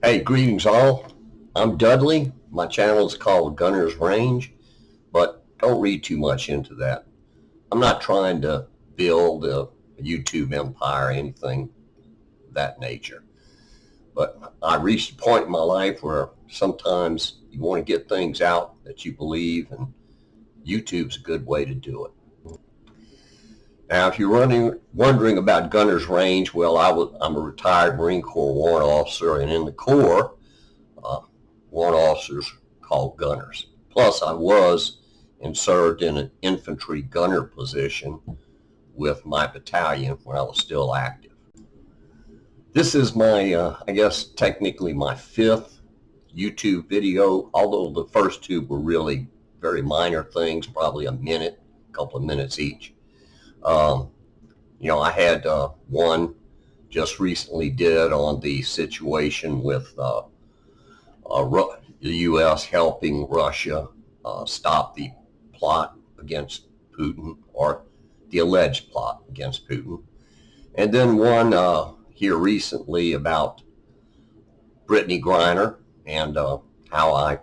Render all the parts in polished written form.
Hey, greetings all. I'm Dudley. My channel is called Gunner's Range, but don't read too much into that. I'm not trying to build a YouTube empire or anything of that nature. But I reached a point in my life where sometimes you want to get things out that you believe, and YouTube's a good way to do it. Now, if you're wondering about Gunner's Range, well, I'm a retired Marine Corps warrant officer, and in the Corps, warrant officers called gunners. Plus, I was and served in an infantry gunner position with my battalion when I was still active. This is my, I guess, technically my fifth YouTube video, although the first two were really very minor things, probably a couple of minutes each. I had one just recently did on the situation with the U.S. helping Russia stop the plot against Putin, or the alleged plot against Putin. And then one here recently about Brittany Griner and how I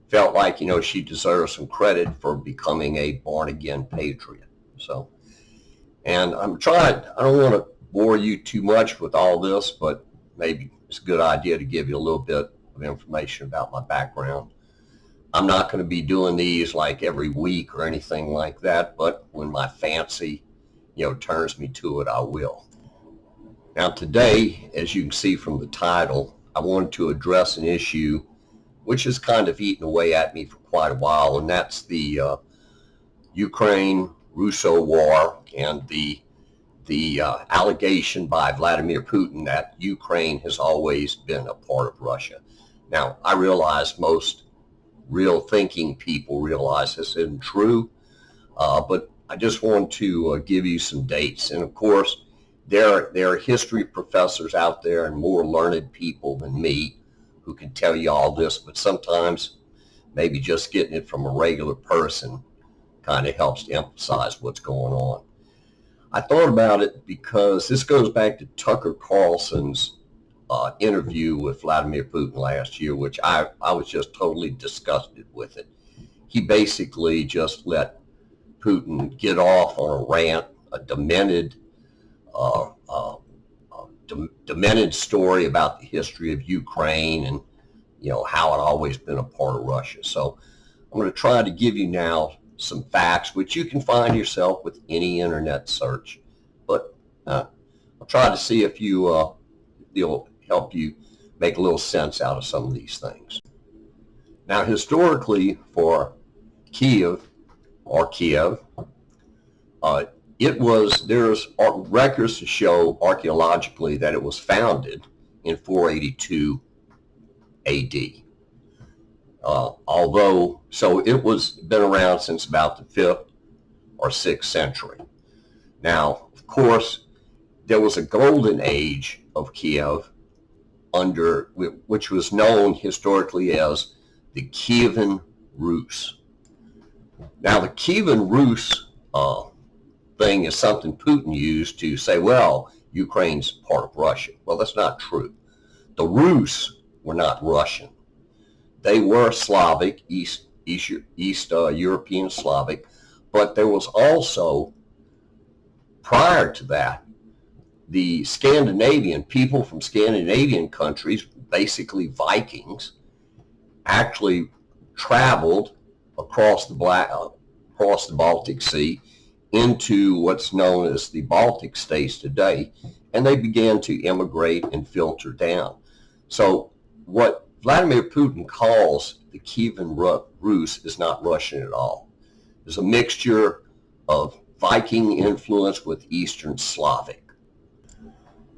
felt like, she deserves some credit for becoming a born-again patriot. So, and I don't want to bore you too much with all this, but maybe it's a good idea to give you a little bit of information about my background. I'm not going to be doing these like every week or anything like that, but when my fancy, turns me to it, I will. Now today, as you can see from the title, I wanted to address an issue which has kind of eaten away at me for quite a while, and that's the Ukraine-Russo war and the allegation by Vladimir Putin that Ukraine has always been a part of Russia. Now, I realize most real thinking people realize this isn't true, but I just want to give you some dates. And of course, there are history professors out there and more learned people than me who can tell you all this, but sometimes maybe just getting it from a regular person kind of helps to emphasize what's going on. I thought about it because this goes back to Tucker Carlson's interview with Vladimir Putin last year, which I was just totally disgusted with it. He basically just let Putin get off on a rant, a demented story about the history of Ukraine and how it always been a part of Russia. So I'm going to try to give you now some facts which you can find yourself with any internet search, but I'll try to see if it'll help you make a little sense out of some of these things. Now, historically, for Kiev, there's records to show archaeologically that it was founded in 482 AD. So it was been around since about the 5th or 6th century. Now, of course, there was a golden age of Kiev which was known historically as the Kievan Rus. Now, the Kievan Rus thing is something Putin used to say, well, Ukraine's part of Russia. Well, that's not true. The Rus were not Russian. They were Slavic, East European Slavic, but there was also, prior to that, the Scandinavian people from Scandinavian countries, basically Vikings, actually traveled across the Baltic Sea into what's known as the Baltic states today, and they began to immigrate and filter down. So what Vladimir Putin calls the Kievan Rus is not Russian at all. There's a mixture of Viking influence with Eastern Slavic.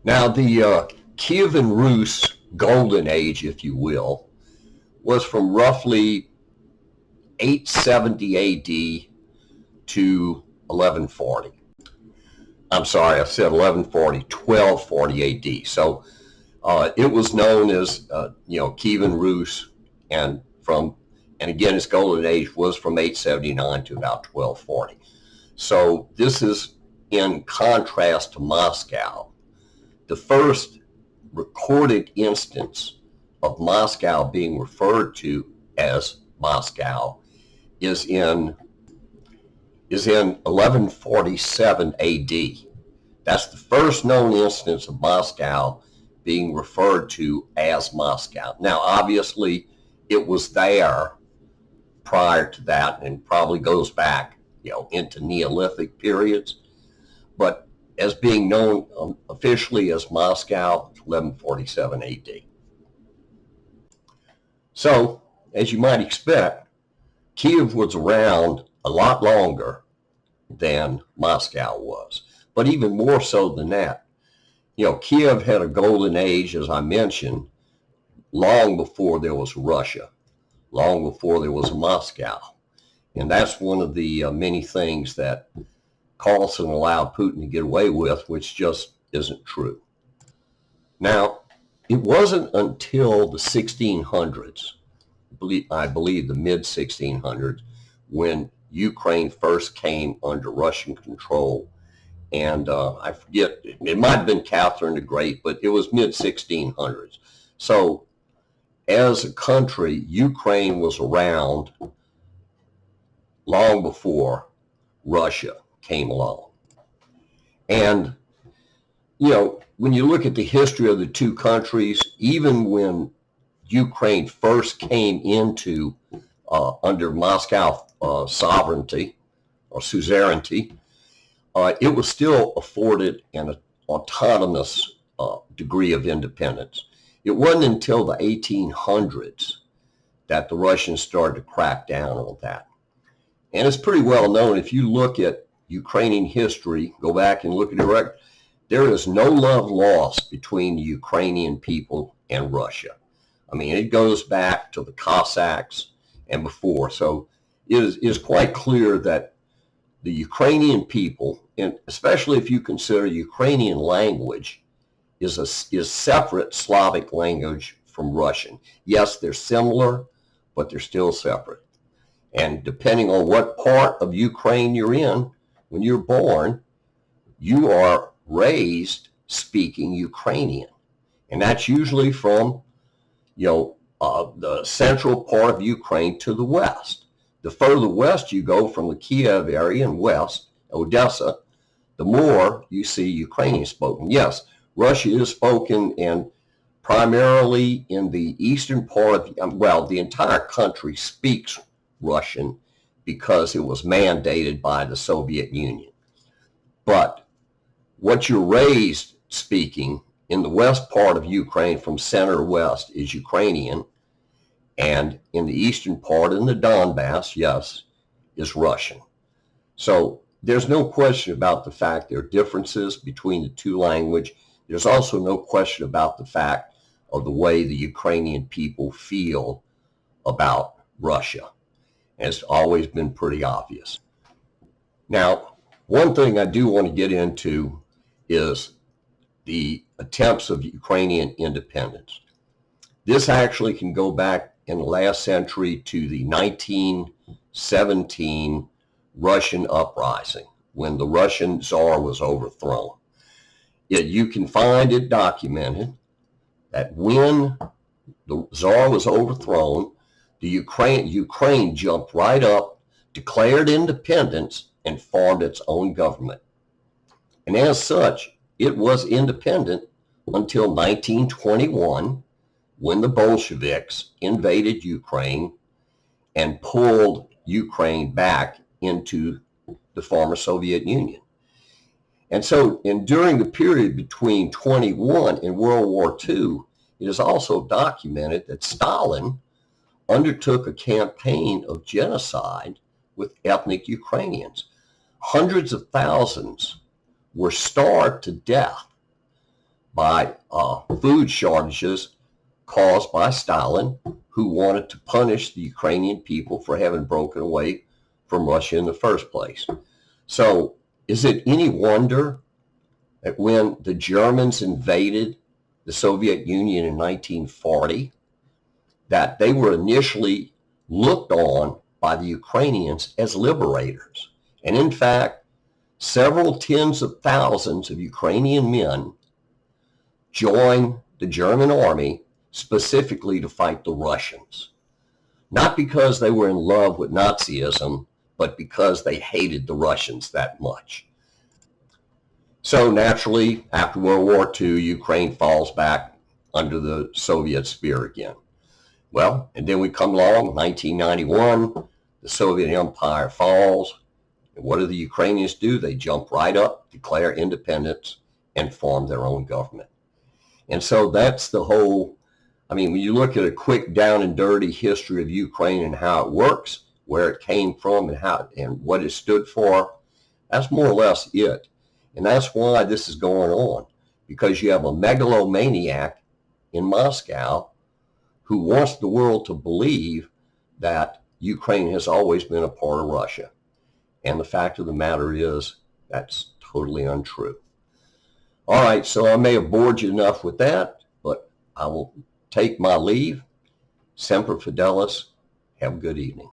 Now, the Kievan Rus golden age, if you will, was from roughly 870 AD to 1140. I'm sorry, I said 1140, 1240 AD. So it was known as, Kievan Rus, and again, its golden age was from 879 to about 1240. So this is in contrast to Moscow. The first recorded instance of Moscow being referred to as Moscow is in 1147 A.D. That's the first known instance of Moscow being referred to as Moscow. Now, obviously, it was there prior to that and probably goes back, into Neolithic periods. But as being known officially as Moscow, 1147 A.D. So, as you might expect, Kiev was around a lot longer than Moscow was. But even more so than that, Kiev had a golden age, as I mentioned, long before there was Russia, long before there was Moscow. And that's one of the many things that Carlson allowed Putin to get away with, which just isn't true. Now, it wasn't until the 1600s, I believe the mid-1600s, when Ukraine first came under Russian control. And I forget, it might have been Catherine the Great, but it was mid-1600s. So as a country, Ukraine was around long before Russia came along. And, when you look at the history of the two countries, even when Ukraine first came into under Moscow sovereignty or suzerainty, it was still afforded an autonomous degree of independence. It wasn't until the 1800s that the Russians started to crack down on that. And it's pretty well known, if you look at Ukrainian history, go back and look at the record, there is no love lost between the Ukrainian people and Russia. I mean, it goes back to the Cossacks and before. So it is quite clear that the Ukrainian people, and especially if you consider Ukrainian language, is separate Slavic language from Russian. Yes, they're similar, but they're still separate. And depending on what part of Ukraine you're in, when you're born, you are raised speaking Ukrainian. And that's usually from, the central part of Ukraine to the west. The further west you go from the Kiev area and west, Odessa, the more you see Ukrainian spoken. Yes, Russia is spoken and primarily in the eastern part of, the entire country speaks Russian because it was mandated by the Soviet Union. But what you're raised speaking in the west part of Ukraine from center to west is Ukrainian, and in the eastern part, in the Donbass, yes, is Russian. So there's no question about the fact there are differences between the two languages. There's also no question about the fact of the way the Ukrainian people feel about Russia. And it's always been pretty obvious. Now, one thing I do want to get into is the attempts of Ukrainian independence. This actually can go back in the last century to the 1917 Russian uprising, when the Russian Tsar was overthrown. Yet you can find it documented that when the Tsar was overthrown, the Ukraine jumped right up, declared independence, and formed its own government. And as such, it was independent until 1921, when the Bolsheviks invaded Ukraine and pulled Ukraine back into the former Soviet Union. And so, during the period between 21 and World War II, it is also documented that Stalin undertook a campaign of genocide with ethnic Ukrainians. Hundreds of thousands were starved to death by food shortages caused by Stalin, who wanted to punish the Ukrainian people for having broken away from Russia in the first place. So is it any wonder that when the Germans invaded the Soviet Union in 1940, that they were initially looked on by the Ukrainians as liberators? And in fact, several tens of thousands of Ukrainian men joined the German army specifically to fight the Russians. Not because they were in love with Nazism, but because they hated the Russians that much. So naturally, after World War II, Ukraine falls back under the Soviet spear again. Well, and then we come along, 1991, the Soviet Empire falls. And what do the Ukrainians do? They jump right up, declare independence, and form their own government. And so that's the whole, when you look at a quick down and dirty history of Ukraine and how it works, where it came from and what it stood for, that's more or less it. And that's why this is going on, because you have a megalomaniac in Moscow who wants the world to believe that Ukraine has always been a part of Russia. And the fact of the matter is that's totally untrue. All right, so I may have bored you enough with that, but I will take my leave. Semper Fidelis. Have a good evening.